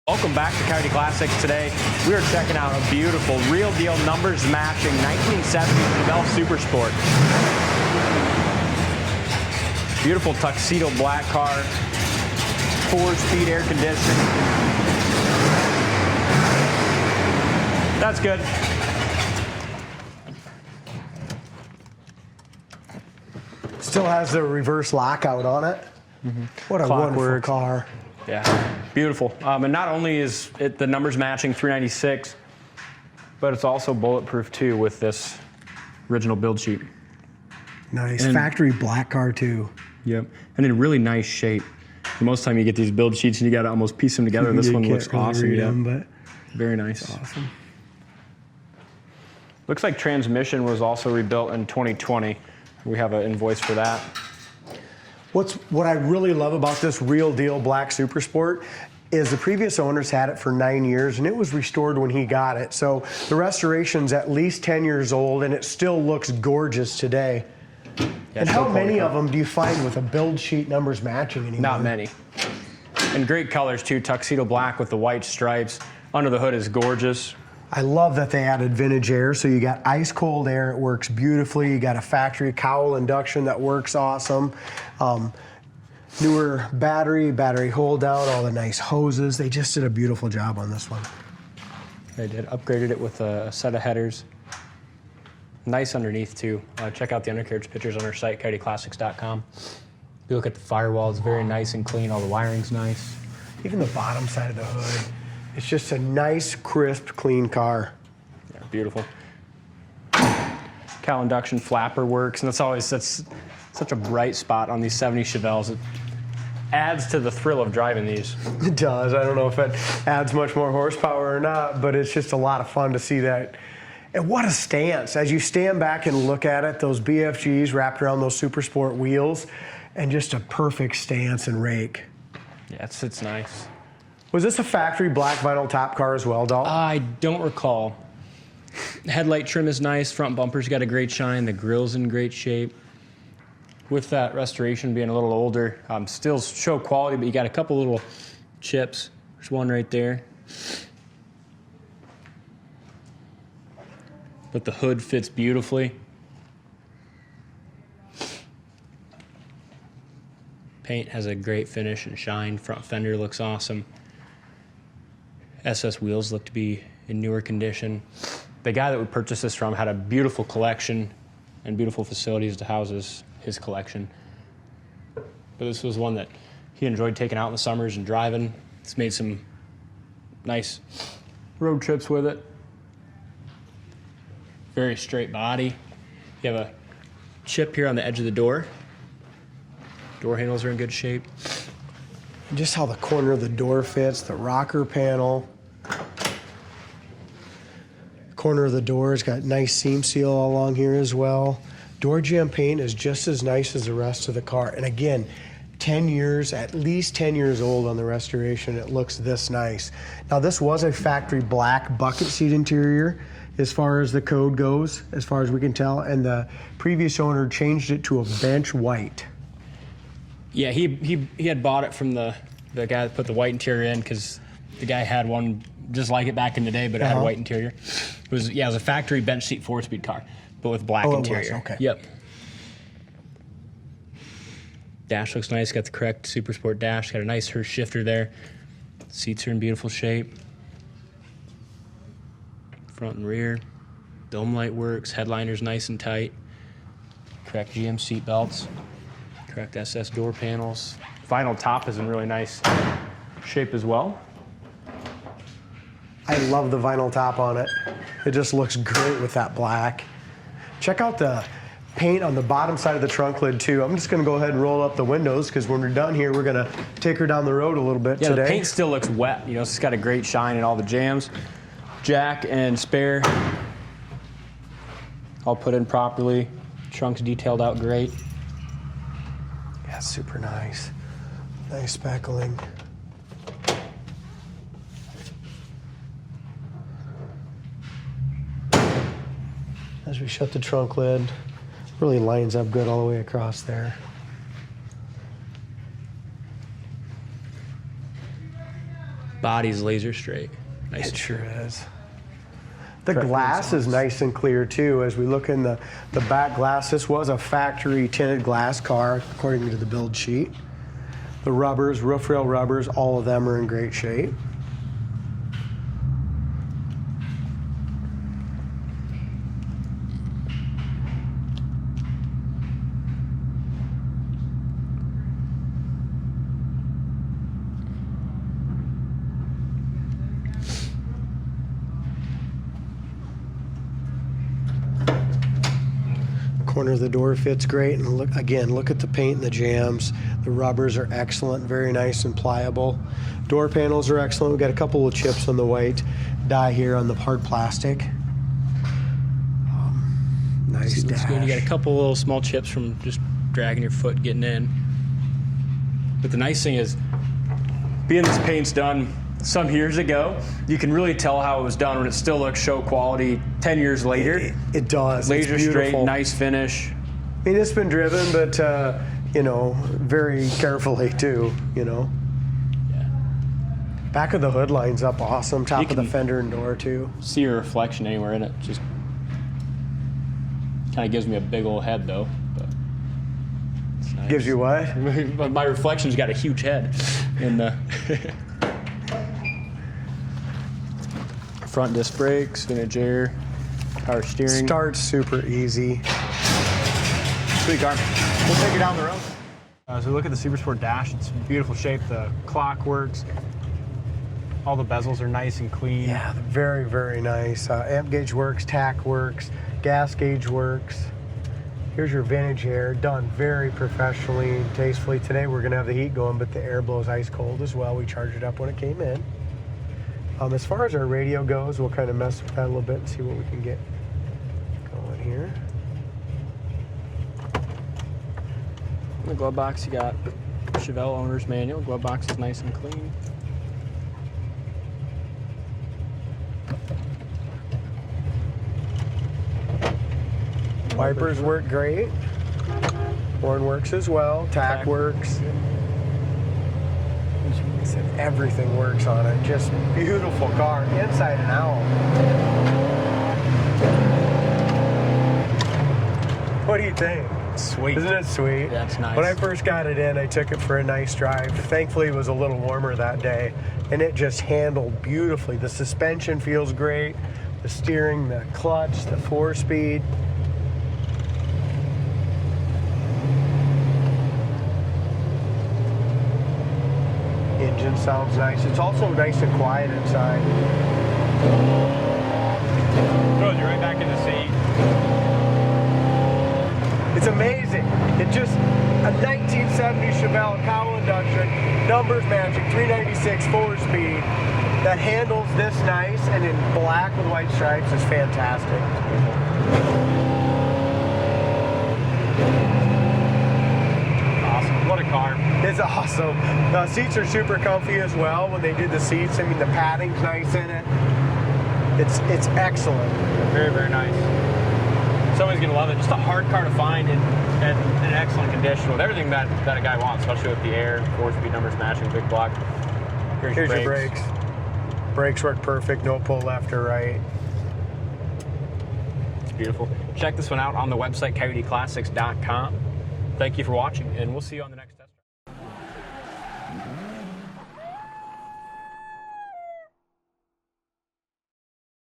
Welcome back to Coyote Classics. Today we are checking out a beautiful, real deal, numbers matching 1970 Chevelle Super Sport. Beautiful tuxedo black car, 4-speed air conditioning. That's good. Still has the reverse lockout on it. What a wonderful car. Yeah, beautiful. And not only is it the numbers matching 396, but it's also bulletproof too with this original build sheet. Nice. And factory black car too. Yep. And in really nice shape. Most time you get these build sheets and you got to almost piece them together. This one looks awesome. Yeah. But very nice. Awesome. Looks like transmission was also rebuilt in 2020. We have an invoice for that. What I really love about this real deal black Super Sport is the previous owners had it for 9 years and it was restored when he got it. So the restoration's at least 10 years old and it still looks gorgeous today. Yeah, and how many of them do you find with a build sheet numbers matching anymore? Not many. And great colors too, tuxedo black with the white stripes. Under the hood is gorgeous. I love that they added vintage air, so you got ice cold air, it works beautifully. You got a factory Cowl induction that works awesome. Newer battery hold down, all the nice hoses. They just did a beautiful job on this one. They did, upgraded it with a set of headers. Nice underneath too. Check out the undercarriage pictures on our site, coyoteclassics.com. If you look at the firewall, it's very nice and clean, all the wiring's nice. Even the bottom side of the hood. It's just a nice, crisp, clean car. Yeah, beautiful. Cowl induction flapper works, and that's such a bright spot on these 70 Chevelles. It adds to the thrill of driving these. It does. I don't know if it adds much more horsepower or not, but it's just a lot of fun to see that. And what a stance. As you stand back and look at it, those BFGs wrapped around those Super Sport wheels, and just a perfect stance and rake. Yeah, it's nice. Was this a factory black vinyl top car as well, Dalton? I don't recall. Headlight trim is nice. Front bumper's got a great shine. The grill's in great shape. With that restoration being a little older, still show quality, but you got a couple little chips. There's one right there. But the hood fits beautifully. Paint has a great finish and shine. Front fender looks awesome. SS wheels look to be in newer condition. The guy that we purchased this from had a beautiful collection and beautiful facilities to house his collection. But this was one that he enjoyed taking out in the summers and driving. It's made some nice road trips with it. Very straight body. You have a chip here on the edge of the door. Door handles are in good shape. Just how the corner of the door fits, the rocker panel. Corner of the door has got nice seam seal all along here as well. Door jamb paint is just as nice as the rest of the car. And again, 10 years, at least 10 years old on the restoration. It looks this nice. Now this was a factory black bucket seat interior as far as the code goes, as far as we can tell. And the previous owner changed it to a bench white. Yeah, he had bought it from the guy that put the white interior in because the guy had one just like it back in the day, but it had a white interior. It was a factory bench seat 4-speed car, but with black interior. Okay. Yep. Dash looks nice. Got the correct Super Sport dash. Got a nice Hurst shifter there. Seats are in beautiful shape. Front and rear. Dome light works. Headliner's nice and tight. Correct GM seat belts. Correct SS door panels. Vinyl top is in really nice shape as well. I love the vinyl top on it. It just looks great with that black. Check out the paint on the bottom side of the trunk lid too. I'm just gonna go ahead and roll up the windows because when we're done here, we're gonna take her down the road a little bit today. Yeah, the paint still looks wet. You know, it's got a great shine in all the jams. Jack and spare all put in properly. Trunk's detailed out great. Yeah, super nice. Nice spackling. As we shut the trunk lid, really lines up good all the way across there. body's laser straight. Nice. It sure is. The Correct glass is nice and clear too. As we look in the back glass, this was a factory tinted glass car according to the build sheet. The rubbers, roof rail rubbers, all of them are in great shape. Corner of the door fits great, and look at the paint and the jams. The rubbers are excellent, very nice and pliable. Door panels are excellent. We've got a couple of chips on the white dye here on the hard plastic. Nice Looks dash. good. You got a couple little small chips from just dragging your foot getting in. But the nice thing is, being this paint's done some years ago, you can really tell how it was done when it still looks show quality 10 years later. It does. Laser It's straight, beautiful. nice finish. I mean, it's been driven, but you know, very carefully too. You know. Yeah. Back of the hood lines up awesome. Top You of the can- fender and door too. See your reflection anywhere in it. Just kind of gives me a big old head though. But it's nice. Gives you what? My reflection's got a huge head. In the front disc brakes, vintage air, power steering. Starts super easy. Sweet car. We'll take it down the road. As we look at the Super Sport dash, it's in beautiful shape. The clock works. All the bezels are nice and clean. Yeah, very, very nice. Amp gauge works, tack works, gas gauge works. Here's your vintage air, done very professionally and tastefully. Today we're gonna have the heat going, but the air blows ice cold as well. We charged it up when it came in. As far as our radio goes, we'll kind of mess with that a little bit and see what we can get going here. In the glove box, you got Chevelle owner's manual. Glove box is nice and clean. Wipers work great. Horn works as well. Tack works. Like I said, everything works on it. Just beautiful car, inside and out. What do you think? Sweet. Isn't it sweet? Yeah, it's nice. When I first got it in, I took it for a nice drive. Thankfully, it was a little warmer that day, and it just handled beautifully. The suspension feels great. The steering, the clutch, the 4-speed. Engine sounds nice. It's also nice and quiet inside. Throws you right back in the seat. It's amazing. It just, a 1970 Chevelle Cowl induction, numbers matching, 396 4-speed, that handles this nice and in black with white stripes is fantastic. Awesome. What a car. It's awesome. The seats are super comfy as well when they did the seats. I mean, the padding's nice in it. It's excellent. Very, very nice. Somebody's going to love it. Just a hard car to find and in excellent condition with everything that a guy wants, especially with the air, 4-speed numbers matching, big block. Here's your brakes. Brakes work perfect, no pull left or right. It's beautiful. Check this one out on the website, coyoteclassics.com. Thank you for watching, and we'll see you on the next